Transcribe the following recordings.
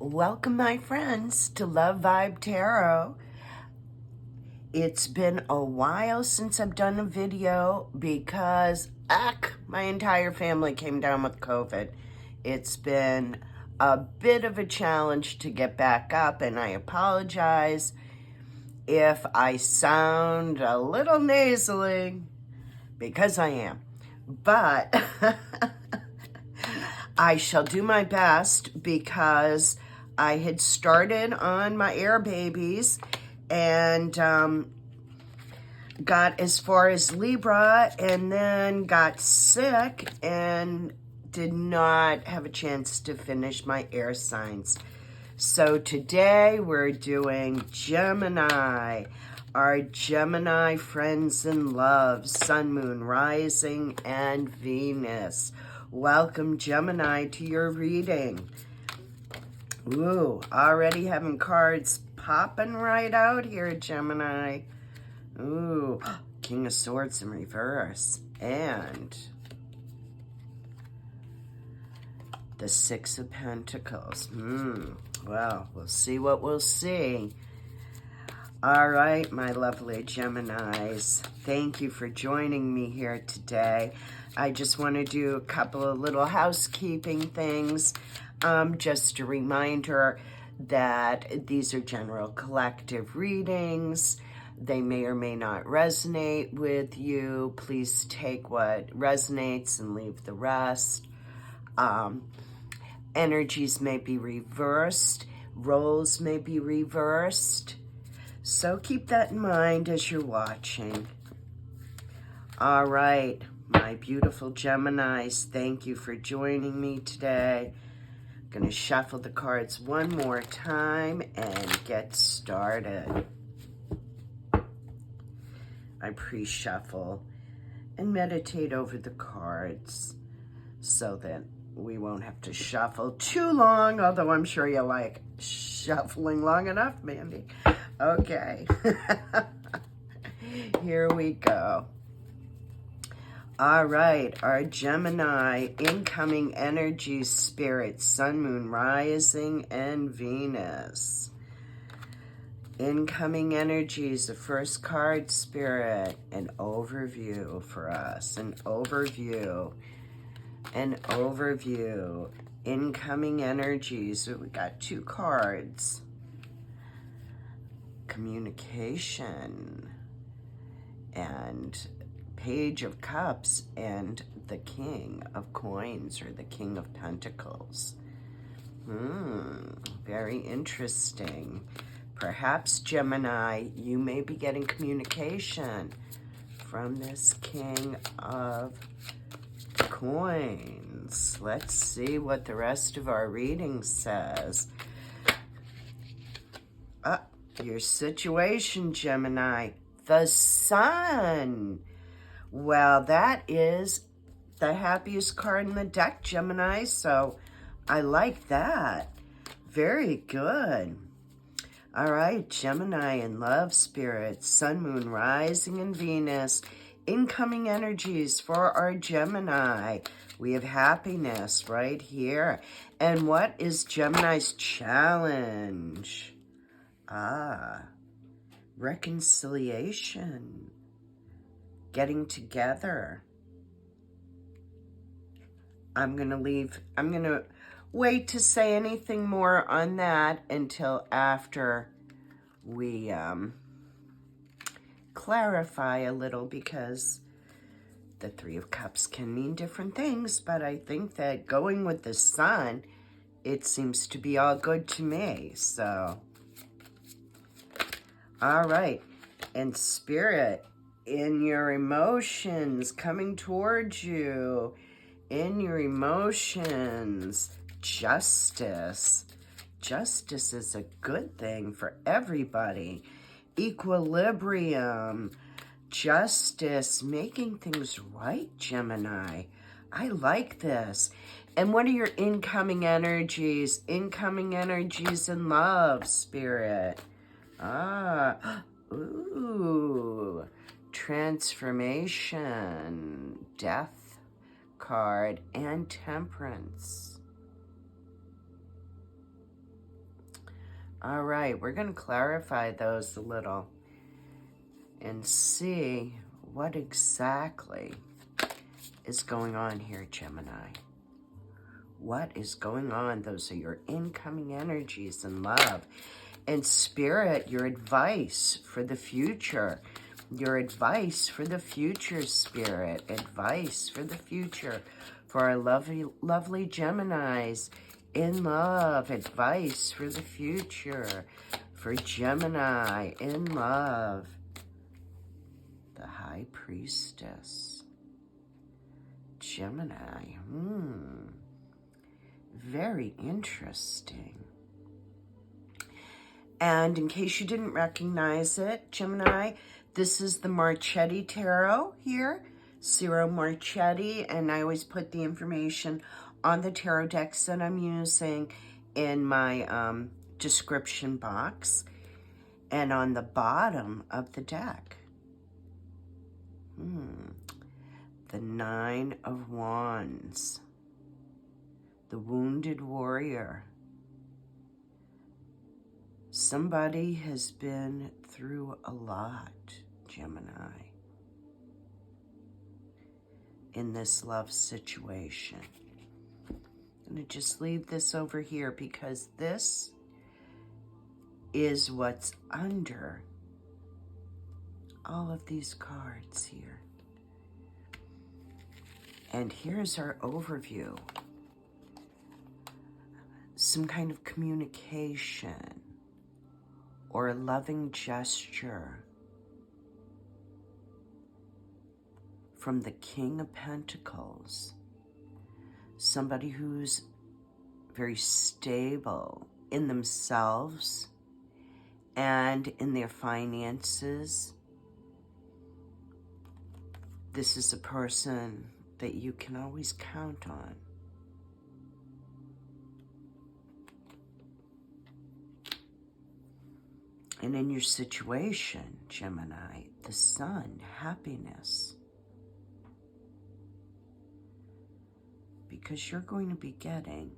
Welcome, my friends, to LoveVibe Tarot. It's been a while since I've done a video because, my entire family came down with COVID. It's been a bit of a challenge to get back up, and I apologize if I sound a little nasally, because I am. But I shall do my best because I had started on my air babies and got as far as Libra and then got sick and did not have a chance to finish my air signs. So today we're doing Gemini, our Gemini friends in love, Sun, Moon, Rising, and Venus. Welcome, Gemini, to your reading. Ooh, already having cards popping right out here, Gemini. Ooh, King of Swords in reverse. And the Six of Pentacles. Well, we'll see what we'll see. All right, my lovely Geminis. Thank you for joining me here today. I just want to do a couple of little housekeeping things. Just a reminder that these are general collective readings. They may or may not resonate with you. Please take what resonates and leave the rest. Energies may be reversed. Roles may be reversed. So keep that in mind as you're watching. All right, my beautiful Geminis, thank you for joining me today. I'm going to shuffle the cards one more time and get started. I pre-shuffle and meditate over the cards so that we won't have to shuffle too long, although I'm sure you like shuffling long enough, Mandy. Okay, here we go. All right, our Gemini, incoming energy, spirit, Sun, Moon, Rising, and Venus. Incoming energies, the first card, Spirit, an overview for us, an overview. Incoming energies, we got two cards. Communication and Page of Cups and the King of Coins or the King of Pentacles. Very interesting. Perhaps, Gemini, you may be getting communication from this King of Coins. Let's see what the rest of our reading says. Your situation, Gemini, the Sun. Well, that is the happiest card in the deck, Gemini, so I like that. Very good. All right, Gemini in love, spirit, Sun, Moon, Rising, and Venus. Incoming energies for our Gemini. We have happiness right here. And what is Gemini's challenge? Reconciliation. Getting together. I'm going to wait to say anything more on that until after we clarify a little, because the Three of Cups can mean different things, but I think that going with the Sun, it seems to be all good to me, so. All right, and Spirit, in your emotions, coming towards you, in your emotions, justice. Justice is a good thing for everybody. Equilibrium, justice, making things right, Gemini. I like this. And what are your incoming energies? Incoming energies in love, Spirit. Ooh, transformation, death card, and temperance. All right, we're going to clarify those a little and see what exactly is going on here, Gemini. What is going on? Those are your incoming energies in love. And Spirit, your advice for the future. Your advice for the future, Spirit. Advice for the future for our lovely, lovely Geminis in love. Advice for the future for Gemini in love. The High Priestess. Gemini. Very interesting. And in case you didn't recognize it, Gemini, this is the Marchetti Tarot here. Ciro Marchetti, and I always put the information on the tarot decks that I'm using in my description box and on the bottom of the deck. The Nine of Wands. The Wounded Warrior. Somebody has been through a lot, Gemini, in this love situation. I'm going to just leave this over here because this is what's under all of these cards here. And here's our overview. Some kind of communication or a loving gesture from the King of Pentacles. Somebody who's very stable in themselves and in their finances. This is a person that you can always count on. And in your situation, Gemini, the Sun, happiness. Because you're going to be getting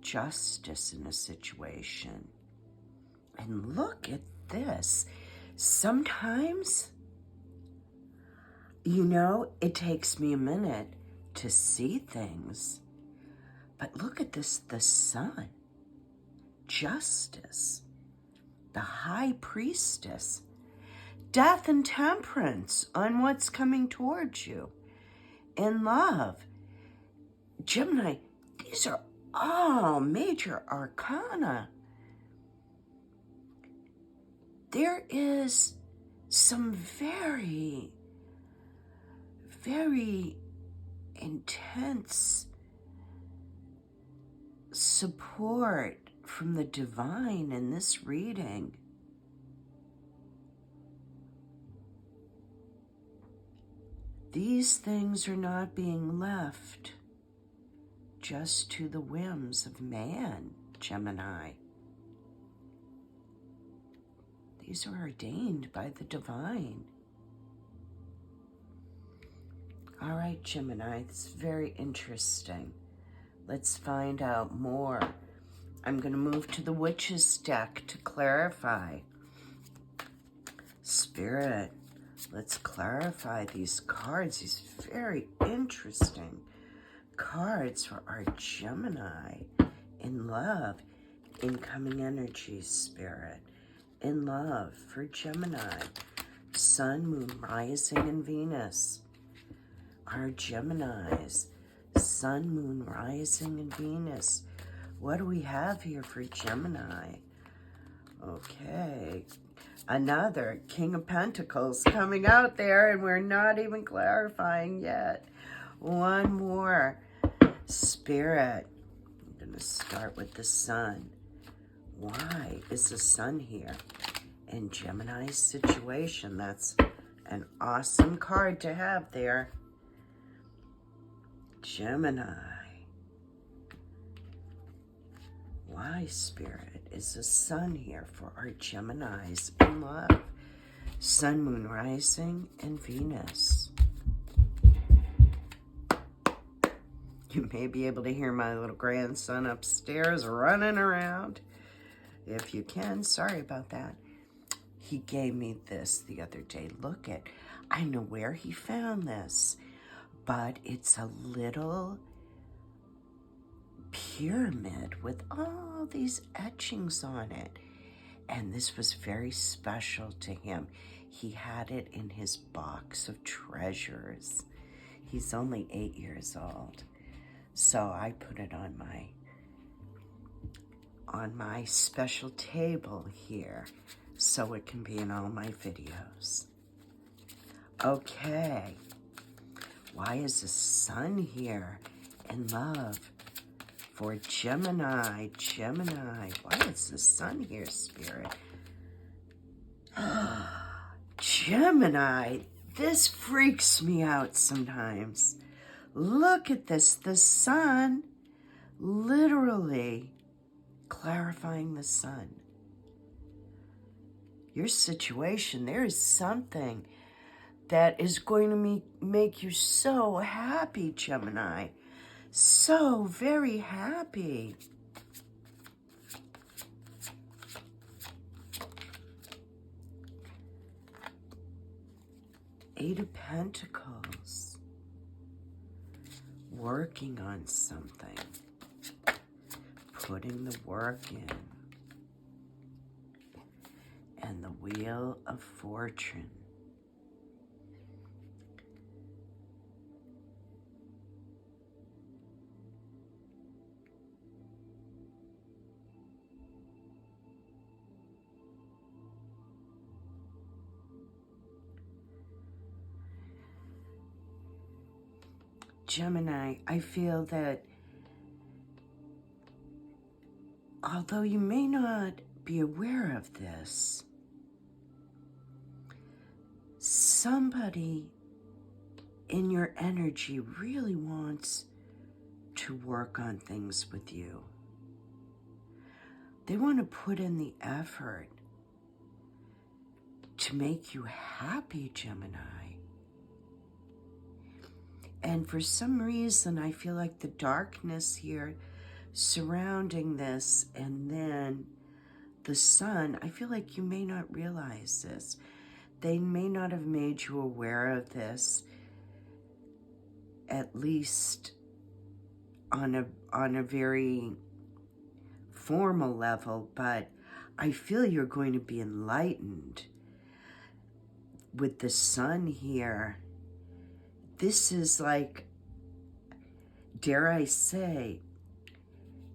justice in a situation. And look at this. Sometimes, you know, it takes me a minute to see things. But look at this, the Sun. Justice, the High Priestess, death and temperance on what's coming towards you in love. Gemini, these are all major arcana. There is some very, very intense support from the divine in this reading. These things are not being left just to the whims of man, Gemini. These are ordained by the divine. All right, Gemini, it's very interesting. Let's find out more. I'm going to move to the Witch's deck to clarify. Spirit, let's clarify these cards, these very interesting cards for our Gemini in love, incoming energies, Spirit, in love for Gemini, Sun, Moon, Rising, and Venus. Our Geminis, Sun, Moon, Rising, and Venus. What do we have here for Gemini? Okay, another King of Pentacles coming out there, and we're not even clarifying yet. One more. Spirit, I'm going to start with the Sun. Why is the Sun here in Gemini's situation? That's an awesome card to have there. Gemini. Why, Spirit, is the Sun here for our Geminis in love? Sun, Moon, Rising, and Venus. You You may be able to hear my little grandson upstairs running around. If you can, sorry about that. He gave me this the other day. Look at, I know where he found this, but it's a little pyramid with all these etchings on it. And this was very special to him. He had it in his box of treasures. He's only 8 years old. So I put it on my special table here so it can be in all my videos. Okay. Why is the sun here in love? For Gemini, why is the sun here, Spirit? Gemini, this freaks me out sometimes. Look at this, the sun, literally clarifying the sun. Your situation, there is something that is going to make you so happy, Gemini. So very happy. Eight of Pentacles. Working on something. Putting the work in. And the Wheel of Fortune. Gemini, I feel that although you may not be aware of this, somebody in your energy really wants to work on things with you. They want to put in the effort to make you happy, Gemini. And for some reason, I feel like the darkness here surrounding this and then the sun, I feel like you may not realize this. They may not have made you aware of this, at least on a very formal level, but I feel you're going to be enlightened with the sun here. This is like, dare I say,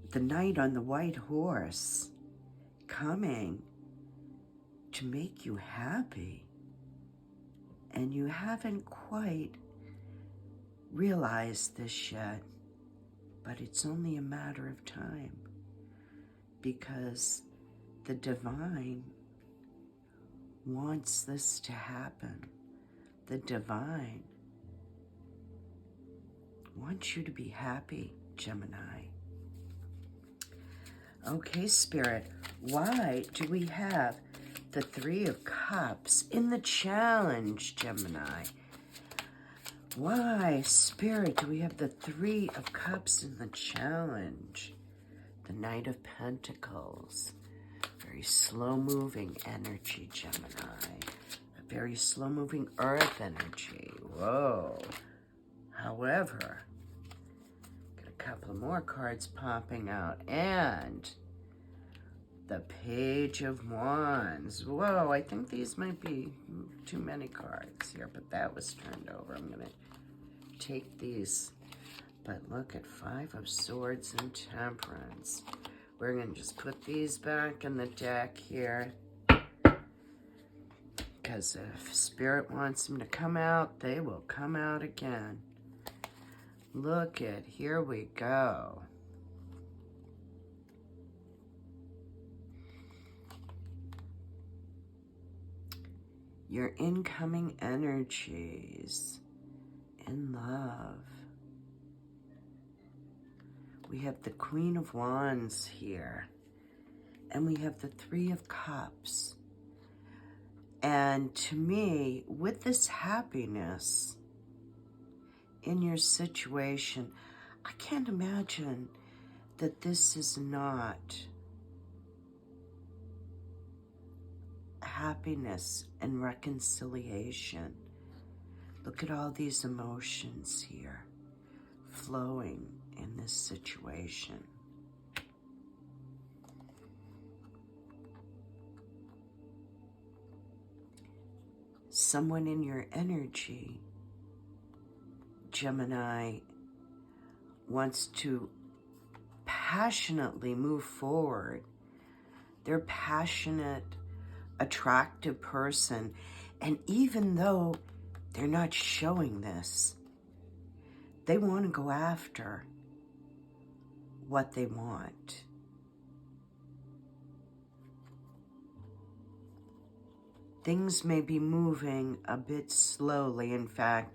the knight on the white horse coming to make you happy. And you haven't quite realized this yet, but it's only a matter of time because the divine wants this to happen. The divine wants you to be happy, Gemini. Okay, Spirit, why do we have the Three of Cups in the challenge, Gemini? Why, Spirit, do we have the Three of Cups in the challenge? The Knight of Pentacles. Very slow-moving energy, Gemini. A very slow-moving earth energy. Whoa. However, got a couple of more cards popping out. And the Page of Wands. Whoa, I think these might be too many cards here, but that was turned over. I'm going to take these. But look at Five of Swords and Temperance. We're going to just put these back in the deck here. Because if Spirit wants them to come out, they will come out again. Look at, here we go. Your incoming energies in love. We have the Queen of Wands here. And we have the Three of Cups. And to me, with this happiness in your situation, I can't imagine that this is not happiness and reconciliation. Look at all these emotions here flowing in this situation. Someone in your energy, Gemini, wants to passionately move forward. They're passionate, attractive person, and even though they're not showing this, they want to go after what they want. Things may be moving a bit slowly. In fact,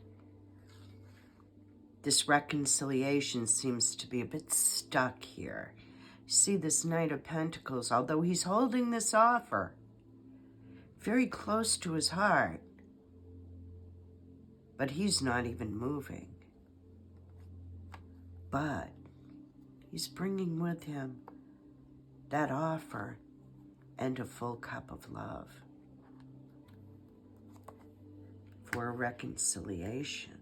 this reconciliation seems to be a bit stuck here. See this Knight of Pentacles, although he's holding this offer very close to his heart, but he's not even moving. But he's bringing with him that offer and a full cup of love for a reconciliation.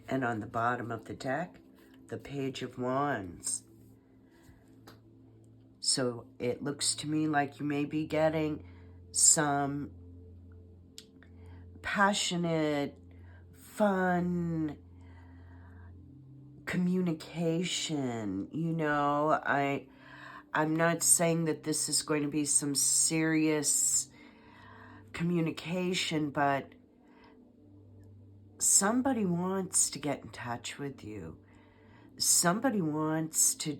And on the bottom of the deck, the Page of Wands. So it looks to me like you may be getting some passionate, fun communication. You know, I'm not saying that this is going to be some serious communication, but somebody wants to get in touch with you. Somebody wants to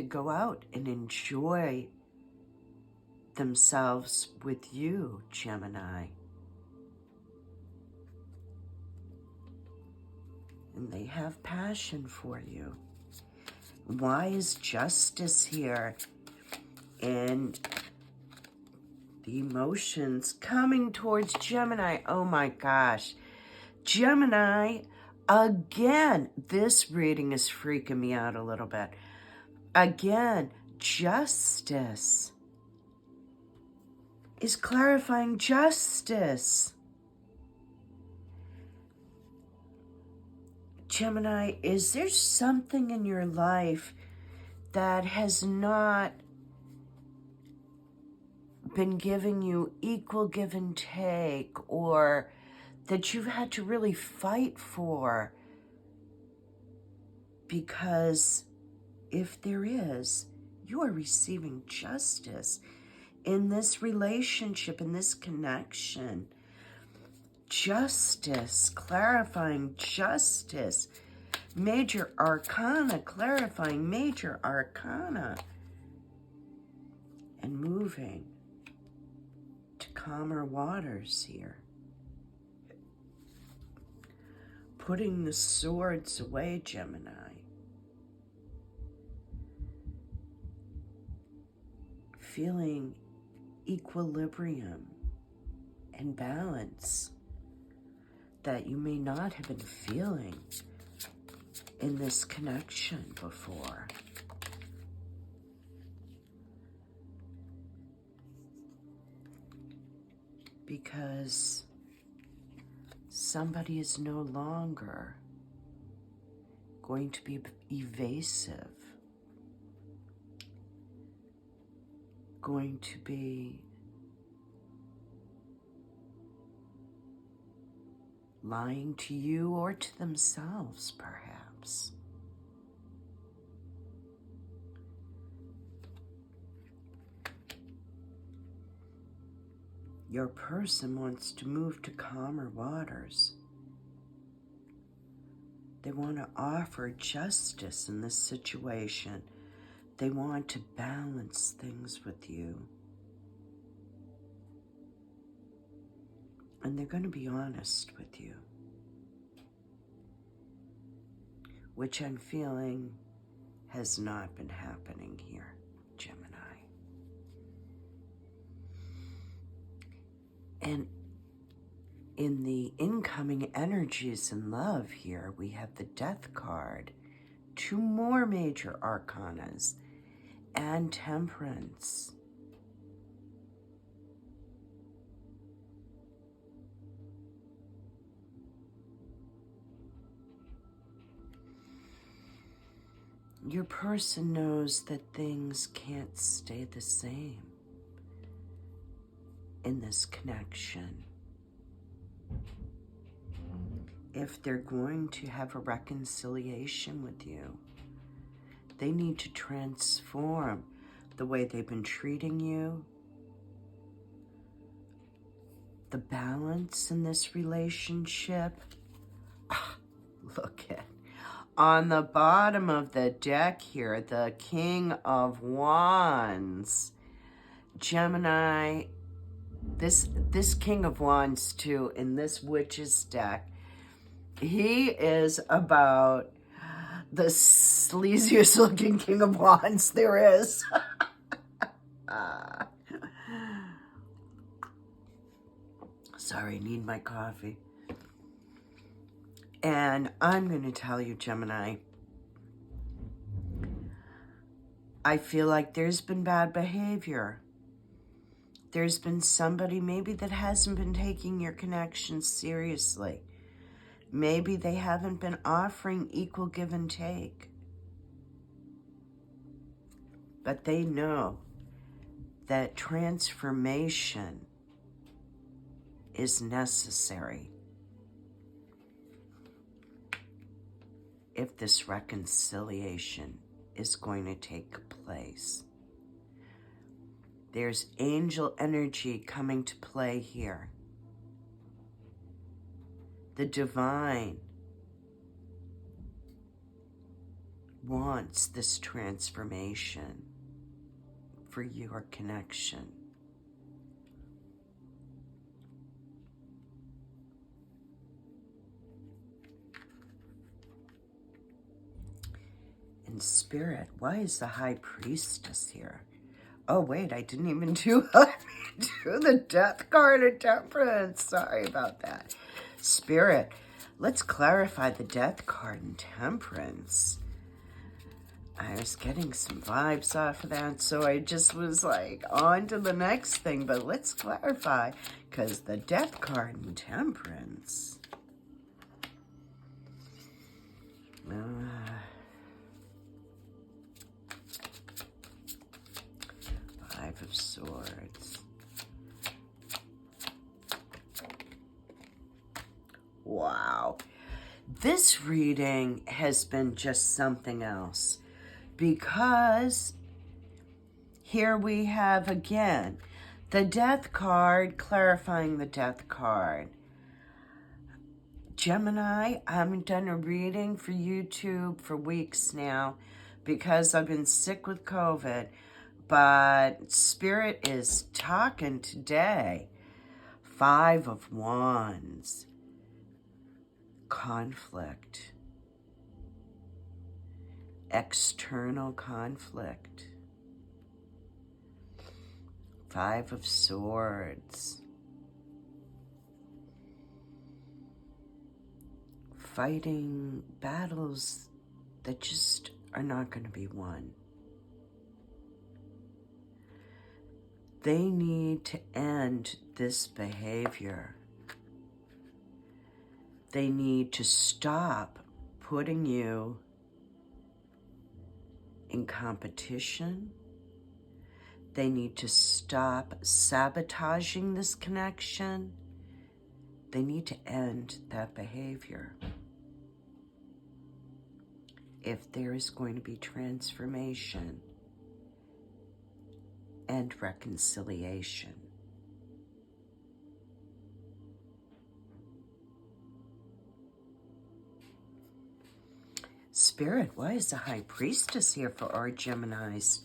go out and enjoy themselves with you, Gemini. And they have passion for you. Why is Justice here? And the emotions coming towards Gemini. Oh my gosh. Gemini, again, this reading is freaking me out a little bit. Again, Justice is clarifying justice. Gemini, is there something in your life that has not been giving you equal give and take, or that you've had to really fight for? Because if there is, you are receiving justice in this relationship, in this connection. Justice, clarifying justice. Major Arcana, clarifying Major Arcana. And moving to calmer waters here. Putting the swords away, Gemini. Feeling equilibrium and balance that you may not have been feeling in this connection before. Because somebody is no longer going to be evasive, going to be lying to you or to themselves, perhaps. Your person wants to move to calmer waters. They want to offer justice in this situation. They want to balance things with you. And they're going to be honest with you. Which I'm feeling has not been happening here, Gemini. And In the incoming energies in love here, we have the Death card, 2 more major arcanas, and Temperance. Your person knows that things can't stay the same in this connection. If they're going to have a reconciliation with you, they need to transform the way they've been treating you, the balance in this relationship. Look at, on the bottom of the deck here, the King of Wands. Gemini, this King of Wands too, in this Witch's deck, he is about the sleaziest looking King of Wands there is. Sorry, need my coffee. And I'm going to tell you, Gemini, I feel like there's been bad behavior. There's been somebody maybe that hasn't been taking your connection seriously. Maybe they haven't been offering equal give and take. But they know that transformation is necessary if this reconciliation is going to take place. There's angel energy coming to play here. The divine wants this transformation for your connection. In spirit, why is the High Priestess here? Oh, wait, I didn't even do the Death card of Temperance. Sorry about that. Spirit, let's clarify the Death card and Temperance. I was getting some vibes off of that, so I just was like, on to the next thing. But let's clarify, because the Death card and Temperance. Five of Swords. Wow. This reading has been just something else, because here we have again the Death card, clarifying the Death card. Gemini, I haven't done a reading for YouTube for weeks now because I've been sick with COVID, but Spirit is talking today. 5 of Wands. Conflict. External conflict. 5 of Swords. Fighting battles that just are not going to be won. They need to end this behavior. They need to stop putting you in competition. They need to stop sabotaging this connection. They need to end that behavior if there is going to be transformation and reconciliation. Spirit, why is the High Priestess here for our Geminis?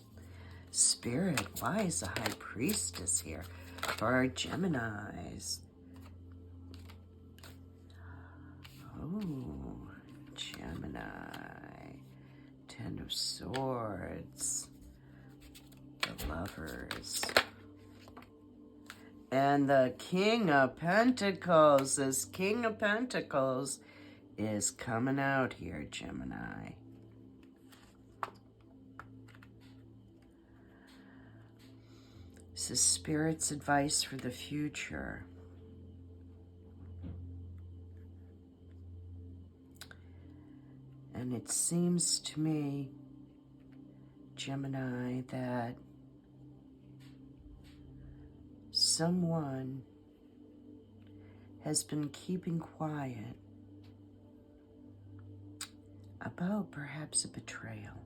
Spirit, why is the High Priestess here for our Geminis? Oh, Gemini. 10 of Swords. The Lovers. And the King of Pentacles, this King of Pentacles is coming out here, Gemini. This is Spirit's advice for the future. And it seems to me, Gemini, that someone has been keeping quiet about perhaps a betrayal.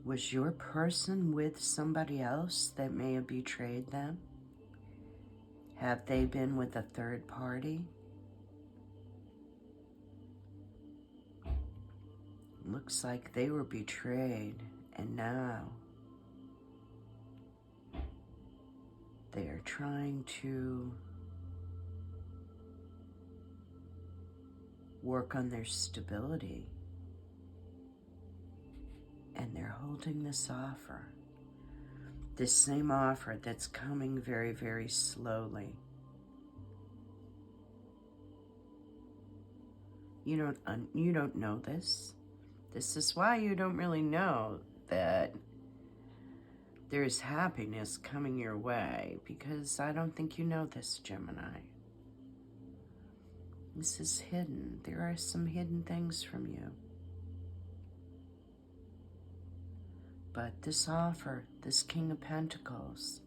Was your person with somebody else that may have betrayed them? Have they been with a third party? Looks like they were betrayed, and now they are trying to work on their stability. And they're holding this offer. This same offer that's coming very, very slowly. You don't know this. This is why you don't really know that there's happiness coming your way, because I don't think you know this, Gemini. This is hidden. There are some hidden things from you. But this offer, this King of Pentacles,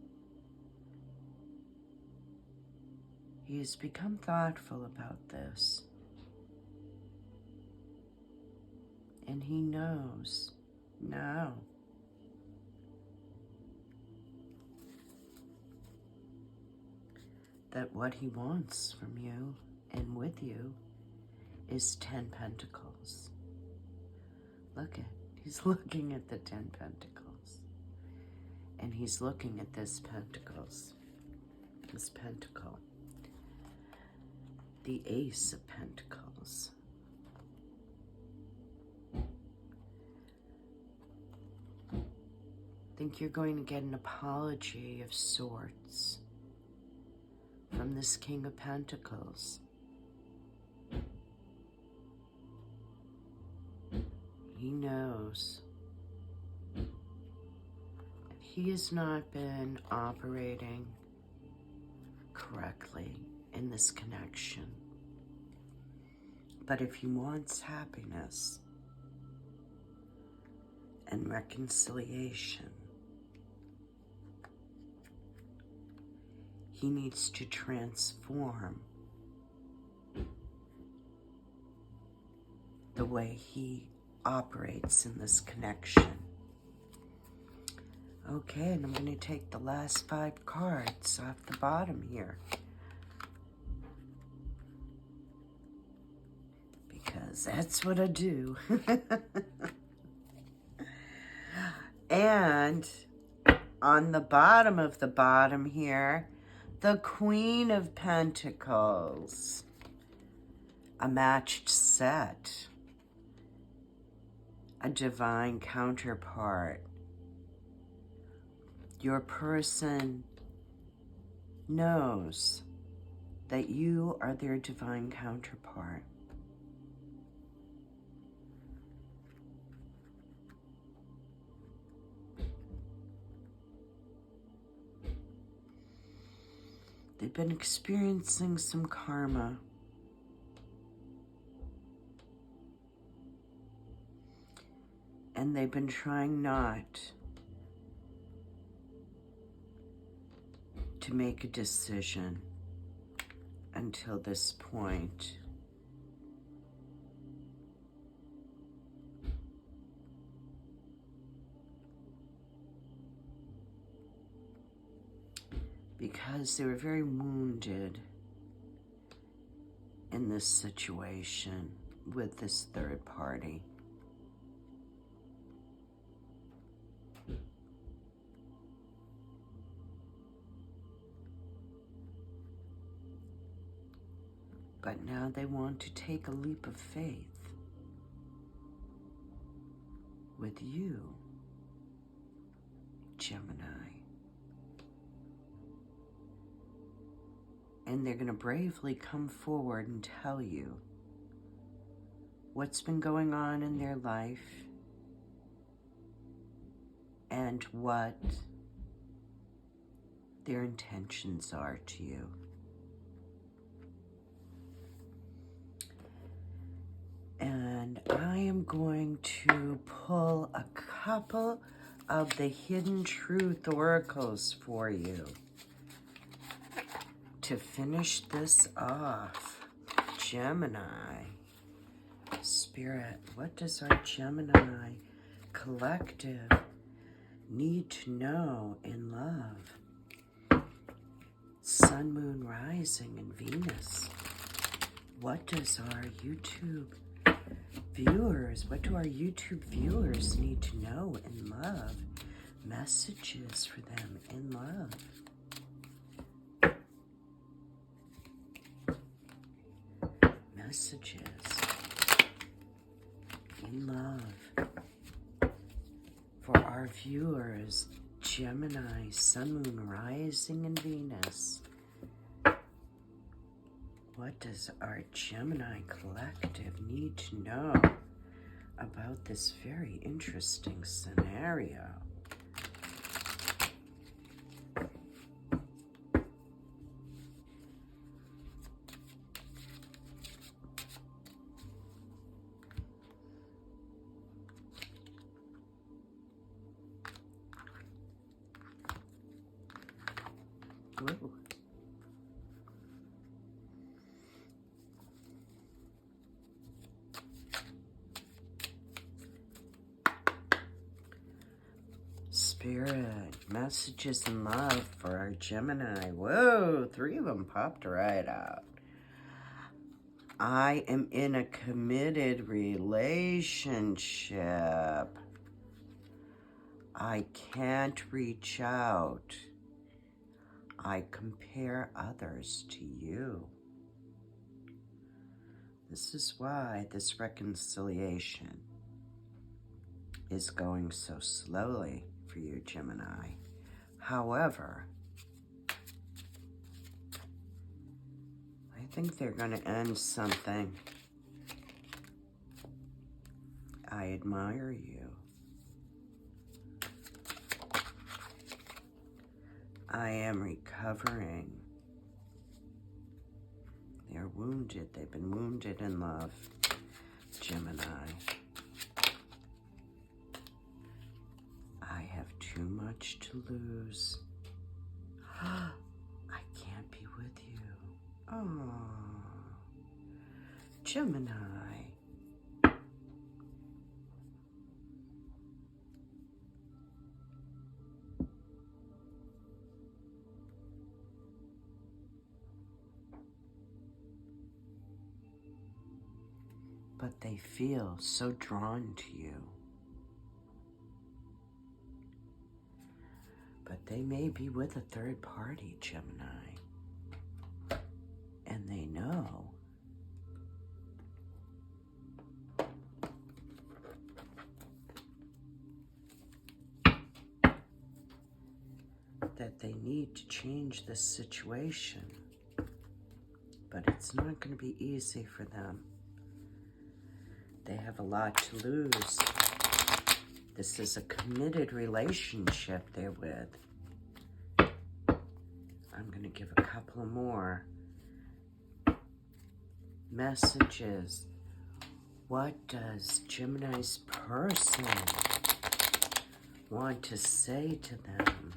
he has become thoughtful about this. And he knows now that what he wants from you and with you is 10 Pentacles. Look at, he's looking at the 10 Pentacles. And he's looking at this Pentacles, this Pentacle, the Ace of Pentacles. I think you're going to get an apology of sorts from this King of Pentacles. He knows that he has not been operating correctly in this connection. But if he wants happiness and reconciliation, he needs to transform the way he operates in this connection. Okay, and I'm going to take the last 5 cards off the bottom here, because that's what I do. And on the bottom of the bottom here, the Queen of Pentacles, a matched set, a divine counterpart. Your person knows that you are their divine counterpart. They've been experiencing some karma. And they've been trying not to make a decision until this point. Because they were very wounded in this situation with this third party. But now they want to take a leap of faith with you, Gemini. And they're going to bravely come forward and tell you what's been going on in their life and what their intentions are to you. And I am going to pull a couple of the hidden truth oracles for you to finish this off. Gemini. Spirit, what does our Gemini collective need to know in love? Sun, Moon, Rising, and Venus. What does our YouTube viewers, what do our YouTube viewers need to know in love? Messages for them in love. Messages in love for our viewers, Gemini, Sun, Moon, Rising, and Venus. What does our Gemini collective need to know about this very interesting scenario? Whoa. Spirit, messages in love for our Gemini. Whoa, 3 of them popped right out. I am in a committed relationship. I can't reach out. I compare others to you. This is why this reconciliation is going so slowly for you, Gemini. However, I think they're going to end something. I admire you. I am recovering. They're wounded. They've been wounded in love, Gemini. I have too much to lose. I can't be with you. Oh, Gemini. But they feel so drawn to you. But they may be with a third party, Gemini. And they know that they need to change this situation. But it's not going to be easy for them. They have a lot to lose. This is a committed relationship they're with. I'm going to give a couple more messages. What does Gemini's person want to say to them?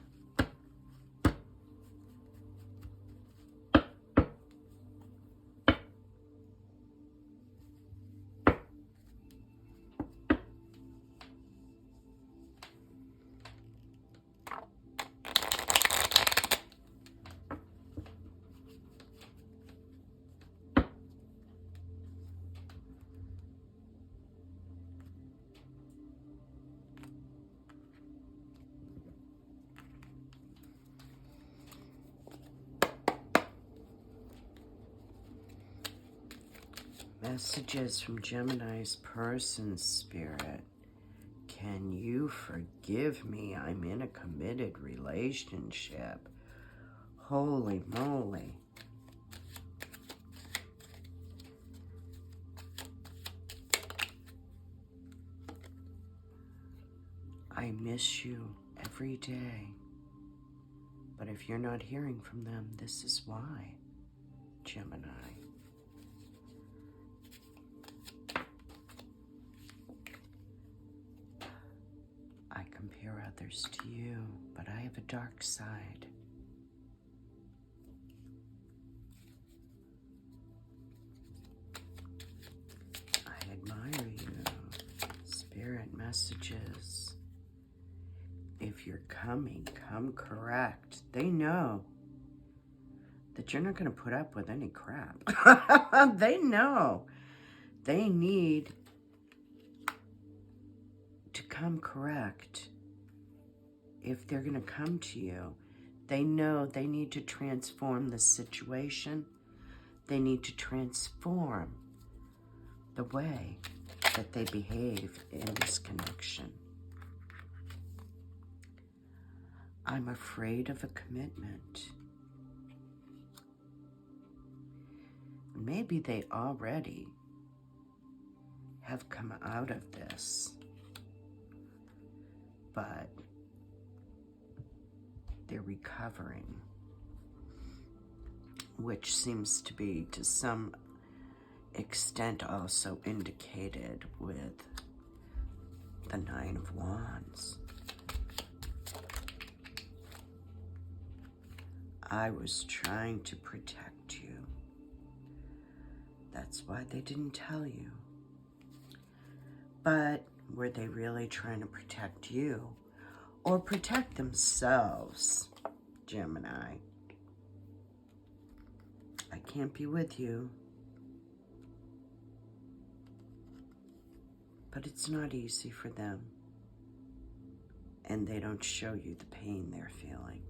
Messages from Gemini's person, Spirit. Can you forgive me? I'm in a committed relationship. Holy moly. I miss you every day. But if you're not hearing from them, this is why, Gemini. I compare others to you, but I have a dark side. I admire you. Spirit messages. If you're coming, come correct. They know that you're not going to put up with any crap. They know. They need to come correct. If they're going to come to you, they know they need to transform the situation. They need to transform the way that they behave in this connection. I'm afraid of a commitment. Maybe they already have come out of this, but they're recovering, which seems to be to some extent also indicated with the Nine of Wands. I was trying to protect you. That's why they didn't tell you. But were they really trying to protect you or protect themselves, Gemini? I can't be with you. But it's not easy for them. And they don't show you the pain they're feeling.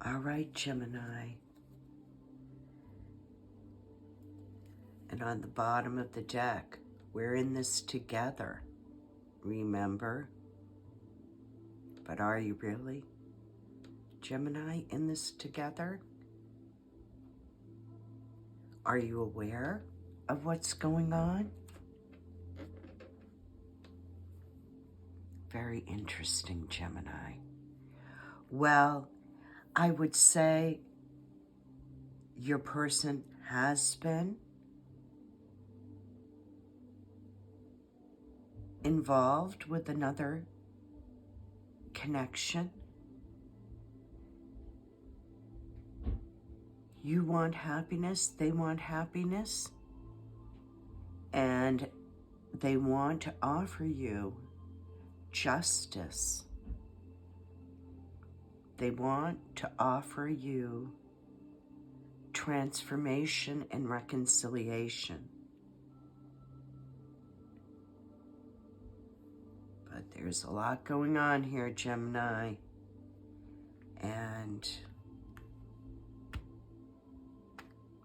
All right, Gemini. And on the bottom of the deck, we're in this together. Remember? But are you really, Gemini, in this together? Are you aware of what's going on? Very interesting, Gemini. Well, I would say your person has been involved with another connection. You want happiness, they want happiness, and they want to offer you justice. They want to offer you transformation and reconciliation. But there's a lot going on here, Gemini. And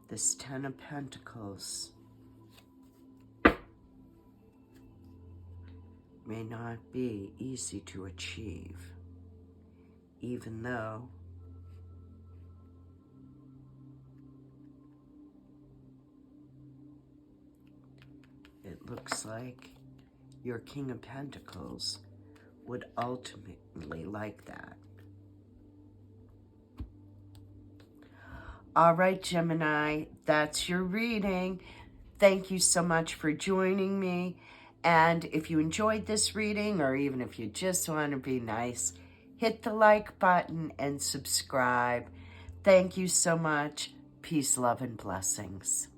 this Ten of Pentacles may not be easy to achieve, even though it looks like your King of Pentacles would ultimately like that. All right, Gemini, that's your reading. Thank you so much for joining me. And if you enjoyed this reading, or even if you just want to be nice, hit the like button and subscribe. Thank you so much. Peace, love, and blessings.